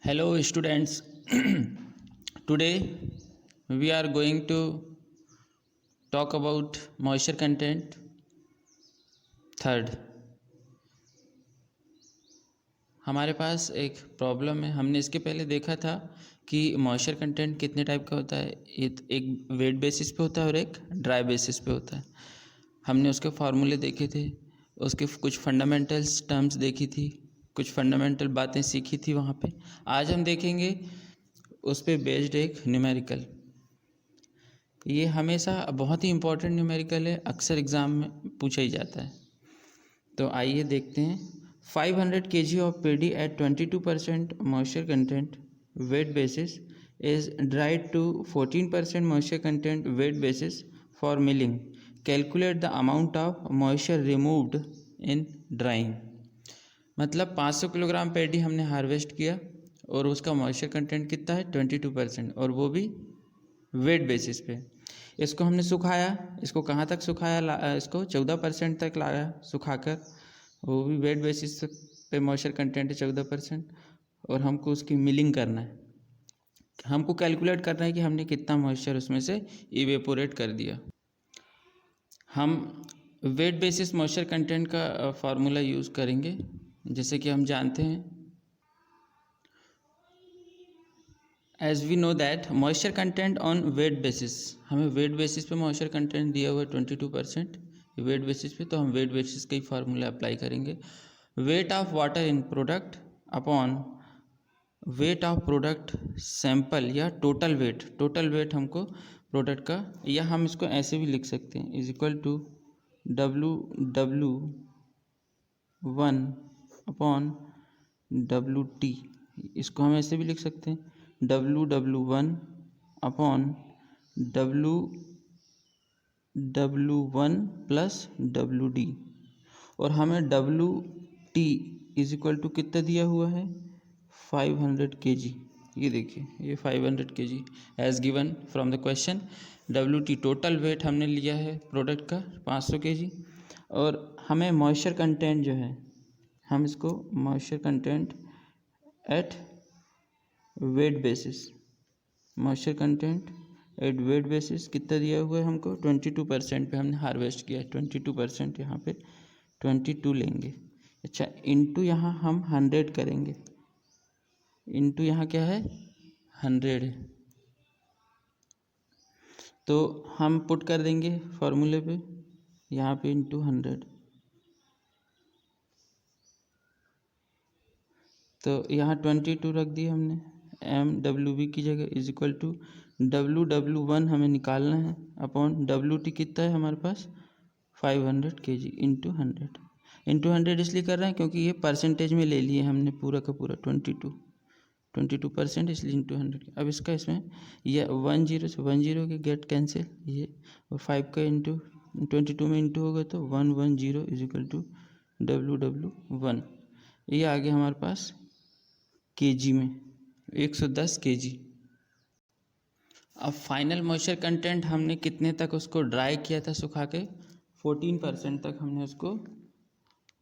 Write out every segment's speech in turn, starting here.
Hello students. Today we are going to talk about moisture content. Third, हमारे पास एक problem है। हमने इसके पहले देखा था कि मॉइस्चर कंटेंट कितने टाइप का होता है। एक वेट बेसिस पे होता है और एक ड्राई बेसिस पे होता है। हमने उसके फार्मूले देखे थे, उसके कुछ फंडामेंटल्स टर्म्स देखी थी, कुछ फंडामेंटल बातें सीखी थी वहाँ पे। आज हम देखेंगे उस पर बेस्ड एक न्यूमेरिकल। ये हमेशा बहुत ही इम्पोर्टेंट न्यूमेरिकल है, अक्सर एग्ज़ाम में पूछा ही जाता है। तो आइए देखते हैं। 500 kg of PD at 22% moisture content weight basis is dried to 14% moisture content weight basis for milling. Calculate the amount of moisture removed in drying. मतलब 500 किलोग्राम पेडी हमने हार्वेस्ट किया और उसका मॉइस्चर कंटेंट कितना है 22%, और वो भी वेट बेसिस पे। इसको हमने सुखाया, इसको कहाँ तक सुखाया, इसको 14% तक लाया सुखाकर, वो भी वेट बेसिस पे मॉइस्चर कंटेंट है 14%। और हमको उसकी मिलिंग करना है, हमको कैलकुलेट करना है कि हमने कितना मॉइस्चर उसमें से इवेपोरेट कर दिया। हम वेट बेसिस मॉइस्चर कंटेंट का फार्मूला यूज़ करेंगे। जैसे कि हम जानते हैं, as we know that moisture content on wet basis, हमें वेट बेसिस पे मॉइस्चर कंटेंट दिया हुआ है 22% वेट बेसिस पे, तो हम वेट बेसिस का ही फार्मूला अप्लाई करेंगे। Weight of water in product upon weight of product sample या टोटल वेट हमको प्रोडक्ट का, या हम इसको ऐसे भी लिख सकते हैं, is equal to W1 upon WT। इसको हम ऐसे भी लिख सकते हैं, W1 upon W1 plus WD। और हमें WT इज इक्वल टू कितना दिया हुआ है 500 kg। ये देखिए, ये 500 kg as given from the question. WT total weight हमने लिया है प्रोडक्ट का 500 kg। और हमें मॉइस्चर कंटेंट जो है, हम इसको moisture content at wet basis, moisture content at wet basis कितना दिया हुआ है हमको 22% पे हमने हार्वेस्ट किया है 22%, यहाँ पे 22 लेंगे। अच्छा, इनटू यहाँ हम 100 करेंगे, इनटू यहाँ क्या है 100 है, तो हम पुट कर देंगे फॉर्मूले पे, यहाँ पे इनटू 100। तो यहाँ 22 रख दिया हमने MWB की जगह, इज इक्वल टू W1 हमें निकालना है अपॉन WT कितना है हमारे पास 500 kg इंटू 100 इसलिए कर रहे हैं क्योंकि ये परसेंटेज में ले लिए हमने पूरा का पूरा 22%, इसलिए इंटू 100। अब इसका इसमें ये 10 से 10 के गेट कैंसिल, ये और 5 का इंटू 22 में इंटू होगा तो 110 इज इक्वल टू W1। ये आ गया हमारे पास केजी में 110 kg। अब फाइनल मॉइस्चर कंटेंट हमने कितने तक उसको ड्राई किया था सुखा के, 14% तक हमने उसको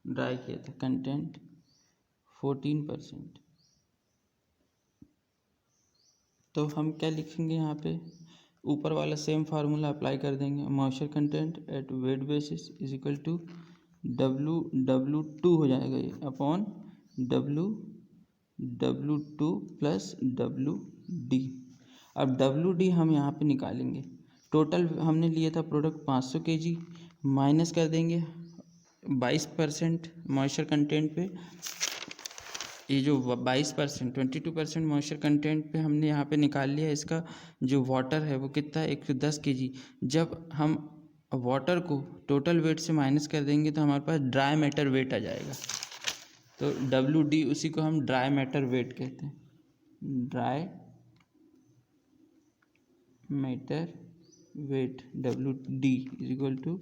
ड्राई किया था, कंटेंट 14%। तो हम क्या लिखेंगे यहाँ पे, ऊपर वाला सेम फार्मूला अप्लाई कर देंगे। Moisture content at wet basis is equal to W2 हो जाएगा ये अपॉन W2 प्लस WD। अब WD हम यहाँ पे निकालेंगे, टोटल हमने लिया था प्रोडक्ट 500 kg, माइनस कर देंगे 22% मॉइस्चर कंटेंट पे। ये जो 22% 22% मॉइस्चर कंटेंट पे हमने यहाँ पे निकाल लिया, इसका जो वाटर है वो कितना है 110 kg। जब हम वाटर को टोटल वेट से माइनस कर देंगे तो हमारे पास ड्राई मैटर वेट आ जाएगा। तो WD उसी को हम ड्राई मैटर वेट कहते हैं, dry matter weight WD is equal to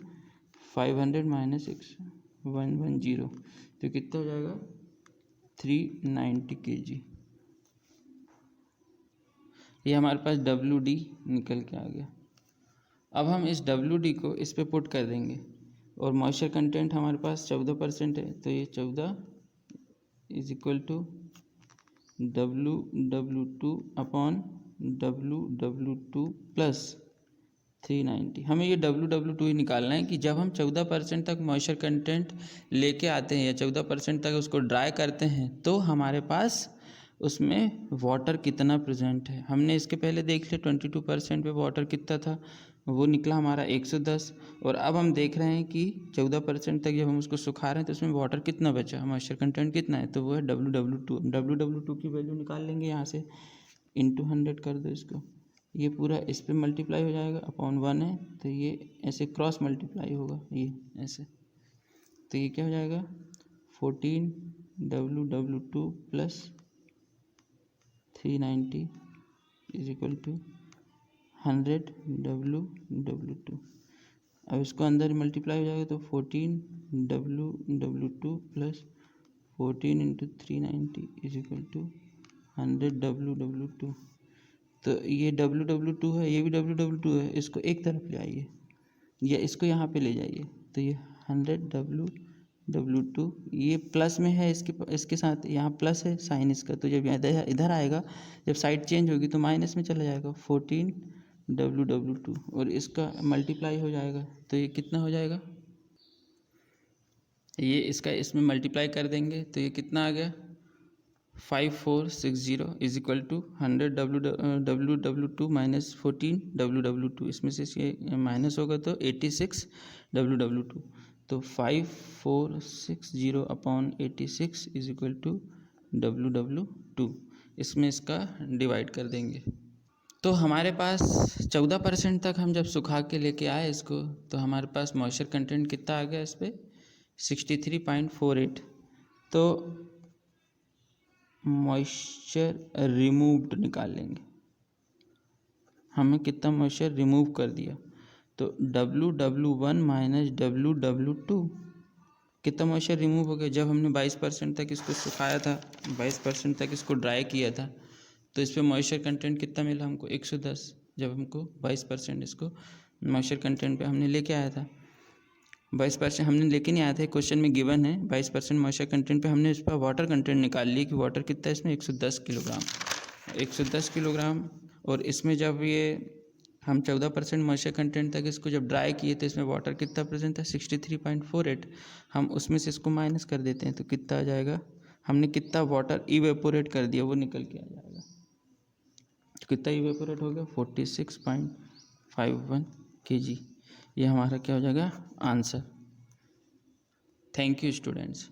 500 minus 110, तो कितना हो जाएगा 390 kg। ये हमारे पास WD निकल के आ गया। अब हम इस WD को इस पे पुट कर देंगे, और मॉइस्चर कंटेंट हमारे पास 14% है, तो ये 14 is equal to WW2 upon WW2 plus 390। हमें ये WW2 ही निकालना है कि जब हम 14% तक मॉइस्चर कंटेंट लेके आते हैं या 14% तक उसको ड्राई करते हैं तो हमारे पास उसमें वाटर कितना प्रेजेंट है। हमने इसके पहले देख लिया 22% पे वाटर कितना था, वो निकला हमारा 110। और अब हम देख रहे हैं कि 14% तक जब हम उसको सुखा रहे हैं तो उसमें वाटर कितना बचा, मॉइस्चर कंटेंट कितना है, तो वो है WW2। WW2 की वैल्यू निकाल लेंगे यहाँ से, इंटू 100 कर दो इसको, ये पूरा इस पे मल्टीप्लाई हो जाएगा, अपॉन 1 है तो ये ऐसे क्रॉस मल्टीप्लाई होगा, ये ऐसे, तो ये क्या हो जाएगा 14 WW2 plus 390 is equal to 100 WW2। अब इसको अंदर मल्टीप्लाई हो जाएगा तो 14 WW2 plus 14 into 390 is equal to 100 WW2। तो ये WW2 है, ये भी WW2 है, इसको एक तरफ ले आइए या इसको यहाँ पे ले जाइए, तो ये 100 WW2, ये प्लस में है, इसके साथ यहाँ प्लस है साइन इसका, तो जब इधर आएगा, जब साइड चेंज होगी तो माइनस में चला जाएगा 14 WW2 और इसका मल्टीप्लाई हो जाएगा, तो ये कितना हो जाएगा, ये इसका इसमें मल्टीप्लाई कर देंगे तो ये कितना आ गया 5460 is equal to 100 WW2 minus 14 WW2, इसमें से ये माइनस होगा तो 86 WW2, तो 5460 upon 86 is equal to WW2, इसमें इसका डिवाइड कर देंगे। तो हमारे पास 14% तक हम जब सुखा के लेके आए इसको, तो हमारे पास मॉइस्चर कंटेंट कितना आ गया इस पर 63.48। तो मॉइस्चर रिमूव्ड निकाल लेंगे, हमें कितना मॉइस्चर रिमूव कर दिया, तो WW1 माइनस WW2, कितना मॉइस्चर रिमूव हो गया। जब हमने 22% तक इसको सुखाया था, 22% तक इसको ड्राई किया था, तो इस पर मॉइस्चर कंटेंट कितना मिला हमको 110। जब हमको 22% इसको मॉइस्चर कंटेंट पे हमने लेके आया था, 22% हमने लेके नहीं आया था, क्वेश्चन में गिवन है 22% मॉइस्चर कंटेंट पे हमने इस पर वाटर कंटेंट निकाल ली कि वाटर कितना है इसमें 110 किलोग्राम, 110 किलोग्राम। और इसमें जब ये हम 14% मॉइस्चर कंटेंट तक इसको जब ड्राई किए तो इसमें वाटर कितना प्रेजेंट था 63.48। हम उसमें से इसको माइनस कर देते हैं तो कितना आ जाएगा, हमने कितना वाटर इवेपोरेट कर दिया वो निकल के आ जाएगा, तो कितना इवेपोरेट हो गया 46.51 kg। ये हमारा क्या हो जाएगा आंसर। Thank you students.